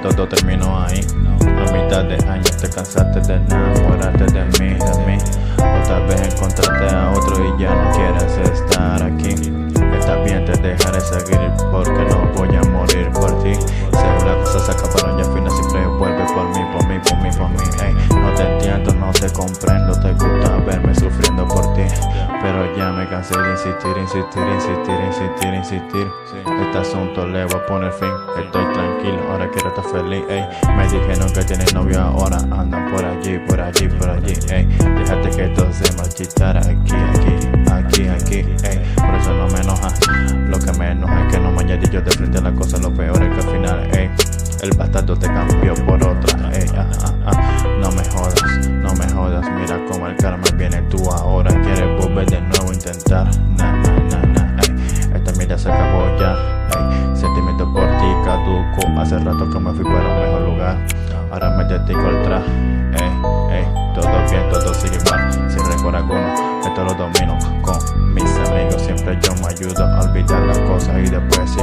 que todo terminó ahí. A mitad de año te cansaste de enamorarte de mí. O tal vez encontraste a otro y ya no quieres estar aquí. Está bien, te dejaré seguir porque no voy a morir por ti. Según las cosas se acabaron, ya al final siempre vuelve por mí. Ey, no te entiendo, no te comprendo, te gusta verme sufriendo por ti. Pero ya me cansé de insistir. Este asunto le voy a poner fin. Estoy tranquilo, ahora quiero estar feliz. Ey, me dijeron que tienes novio ahora, andan por allí. Ey, déjate que todo se marchitara aquí. Ey, por eso no me enoja. Lo que me enoja es que no me añadí yo de frente a la cosa. Lo peor es que al final, ey, el bastardo te cambió por otra. Ey, no me jodas. Mira cómo el karma viene. Tú ahora quieres volver de nuevo a intentar. Ey, esta mierda se acabó ya. Ey, sentimiento por ti caduco. Hace rato que me fui para un mejor lugar. Ahora me dedico al traje. Ey, todo bien, todo sigue igual. Sin rencor alguno, esto lo domino. Con mis amigos siempre yo me ayudo a olvidar las cosas y después